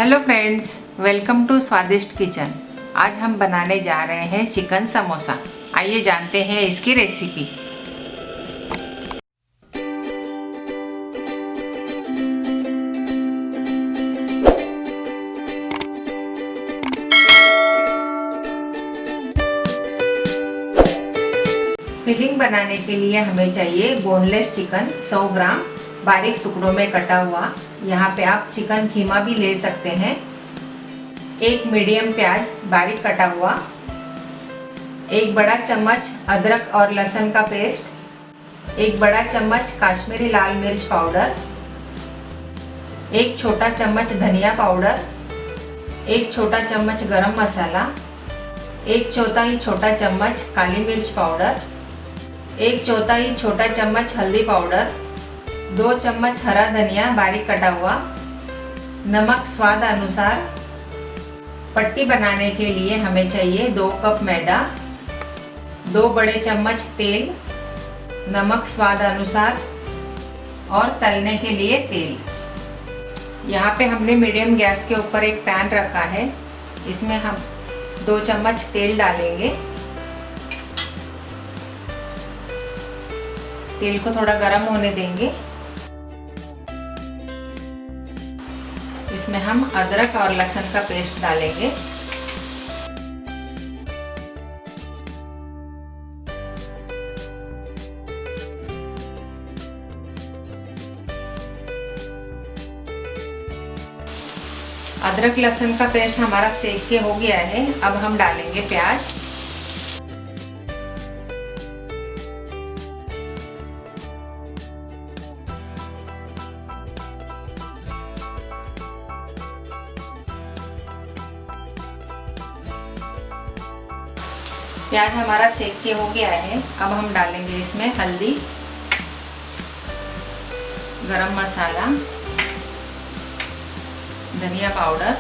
Hello friends, welcome to स्वादिष्ट kitchen. आज हम बनाने जा रहे हैं चिकन समोसा। आइए जानते हैं इसकी रेसिपी। फिलिंग बनाने के लिए हमें चाहिए बोनलेस चिकन 100 ग्राम बारीक टुकड़ों में कटा हुआ। यहाँ पे आप चिकन कीमा भी ले सकते हैं। एक मीडियम प्याज बारीक कटा हुआ, एक बड़ा चम्मच अदरक और लहसुन का पेस्ट, एक बड़ा चम्मच काश्मीरी लाल मिर्च पाउडर, एक छोटा चम्मच धनिया पाउडर, एक छोटा चम्मच गरम मसाला, एक चौथाई छोटा चम्मच काली मिर्च पाउडर, एक चौथाई छोटा चम्मच हल्दी पाउडर, 2 चम्मच हरा धनिया बारीक कटा हुआ, नमक स्वाद अनुसार। पट्टी बनाने के लिए हमें चाहिए 2 कप मैदा, 2 बड़े चम्मच तेल, नमक स्वाद अनुसार और तलने के लिए तेल। यहाँ पे हमने मीडियम गैस के ऊपर एक पैन रखा है। इसमें हम 2 चम्मच तेल डालेंगे। तेल को थोड़ा गर्म होने देंगे। इसमें हम अदरक और लहसुन का पेस्ट डालेंगे। अदरक लहसुन का पेस्ट हमारा सेक के हो गया है। अब हम डालेंगे प्याज। प्याज हमारा सेक के हो गया है। अब हम डालेंगे इसमें हल्दी, गरम मसाला, धनिया पाउडर,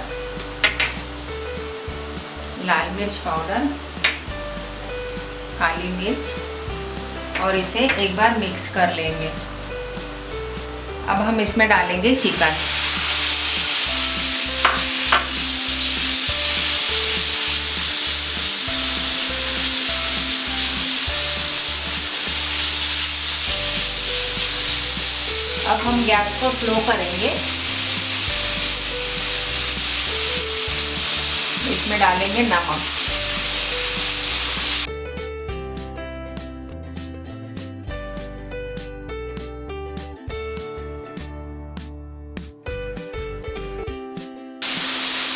लाल मिर्च पाउडर, काली मिर्च और इसे एक बार मिक्स कर लेंगे। अब हम इसमें डालेंगे चिकन। अब हम गैस को स्लो करेंगे। इसमें डालेंगे नमक।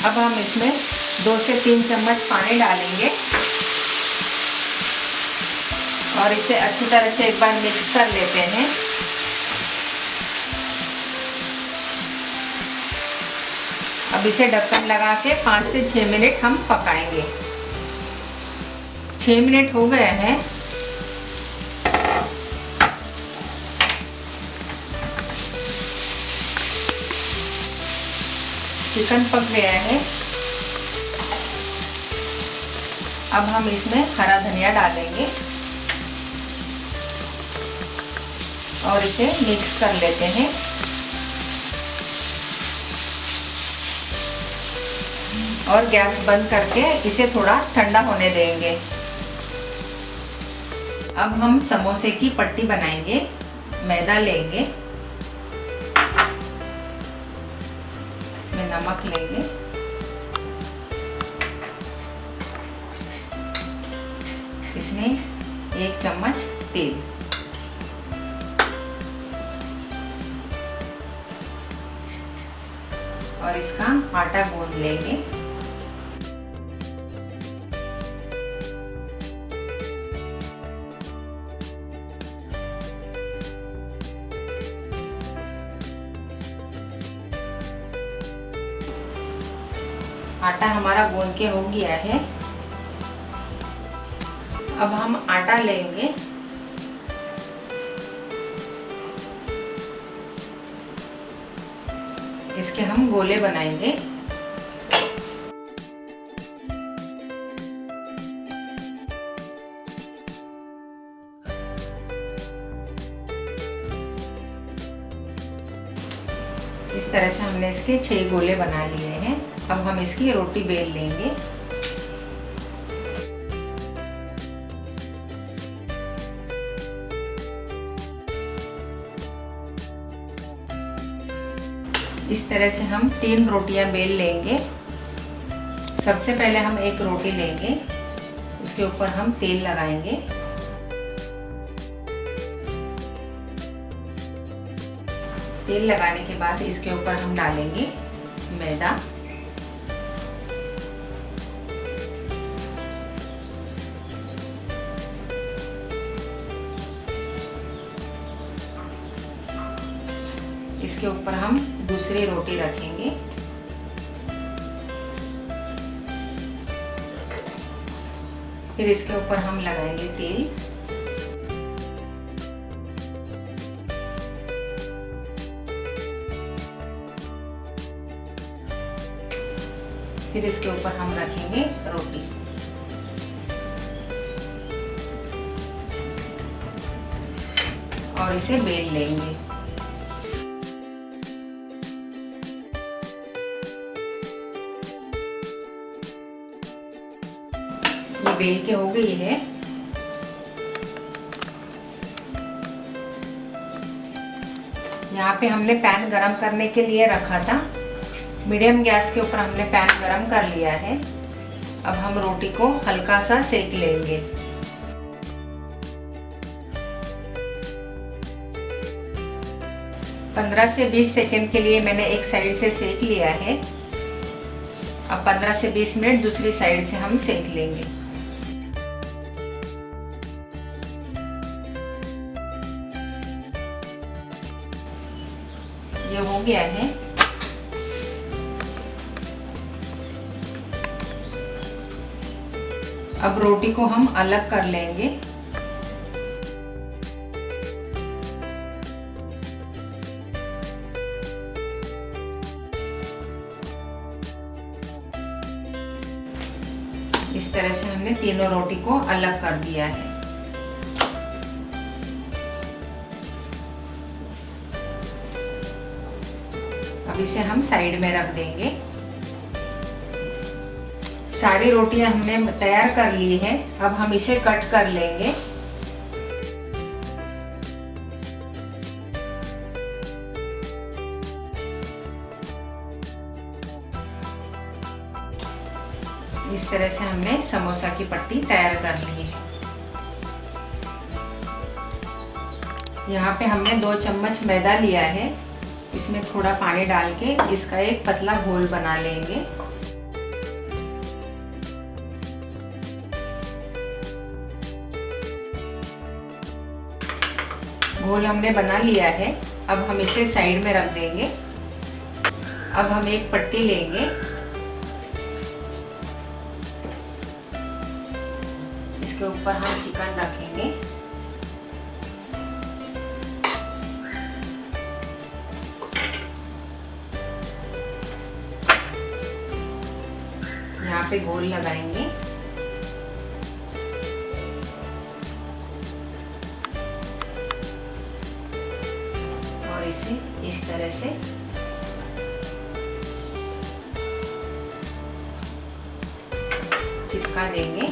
अब हम इसमें 2 से 3 चम्मच पानी डालेंगे और इसे अच्छी तरह से एक बार मिक्स कर लेते हैं। अब इसे ढक्कन लगा के 5 से 6 मिनट हम पकाएंगे। 6 मिनट हो गए हैं। चिकन पक गया है। अब हम इसमें हरा धनिया डालेंगे और इसे मिक्स कर लेते हैं। और गैस बंद करके इसे थोड़ा ठंडा होने देंगे। अब हम समोसे की पट्टी बनाएंगे। मैदा लेंगे, इसमें नमक लेंगे, इसमें 1 चम्मच तेल, और इसका आटा गूंद लेंगे। आटा हमारा गूंद के हो गया है। अब हम आटा लेंगे, इसके हम गोले बनाएंगे। इस तरह से हमने इसके 6 गोले बना लिए हैं। अब हम इसकी रोटी बेल लेंगे। इस तरह से हम 3 रोटियां बेल लेंगे। सबसे पहले हम एक रोटी लेंगे, उसके ऊपर हम तेल लगाएंगे। तेल लगाने के बाद इसके ऊपर हम डालेंगे मैदा। इसके ऊपर हम दूसरी रोटी रखेंगे। फिर इसके ऊपर हम लगाएंगे तेल। फिर इसके ऊपर हम रखेंगे रोटी। और इसे बेल लेंगे। ये बेल के हो गई है। यहाँ पे हमने पैन गरम करने के लिए रखा था। मीडियम गैस के ऊपर हमने पैन गरम कर लिया है। अब हम रोटी को हल्का सा सेक लेंगे। पंद्रह से 20 सेकंड के लिए मैंने एक साइड से सेक लिया है। अब 15 से 20 मिनट दूसरी साइड से हम सेक लेंगे। ये हो गया है। अब रोटी को हम अलग कर लेंगे। इस तरह से हमने तीनों रोटी को अलग कर दिया है। अब इसे हम साइड में रख देंगे। सारी रोटियां हमने तैयार कर ली है। अब हम इसे कट कर लेंगे। इस तरह से हमने समोसा की पट्टी तैयार कर ली है। यहाँ पे हमने 2 चम्मच मैदा लिया है। इसमें थोड़ा पानी डाल के इसका एक पतला घोल बना लेंगे। घोल हमने बना लिया है। अब हम इसे साइड में रख देंगे। अब हम एक पट्टी लेंगे। इसके ऊपर हम चिकन रखेंगे। यहाँ पे गोल लगाएंगे। और इसे इस तरह से चिपका देंगे।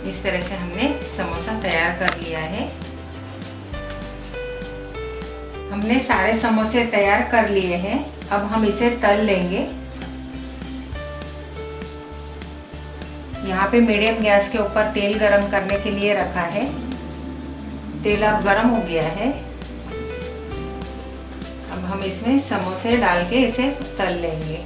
इस तरह से हमने समोसा तैयार कर लिया है। हमने सारे समोसे तैयार कर लिए हैं। अब हम इसे तल लेंगे। यहाँ पे मीडियम गैस के ऊपर तेल गरम करने के लिए रखा है। तेल अब गरम हो गया है। अब हम इसमें समोसे डाल के इसे तल लेंगे।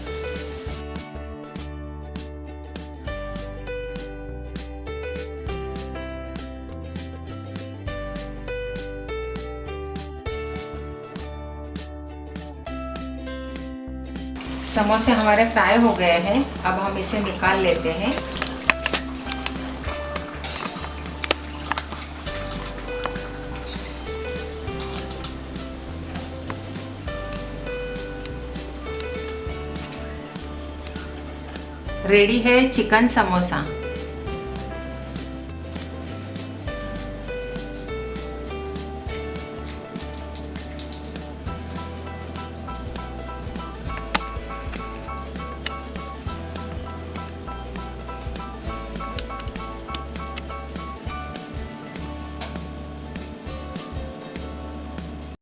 समोसे हमारे फ्राई हो गए हैं। अब हम इसे निकाल लेते हैं। रेडी है चिकन समोसा।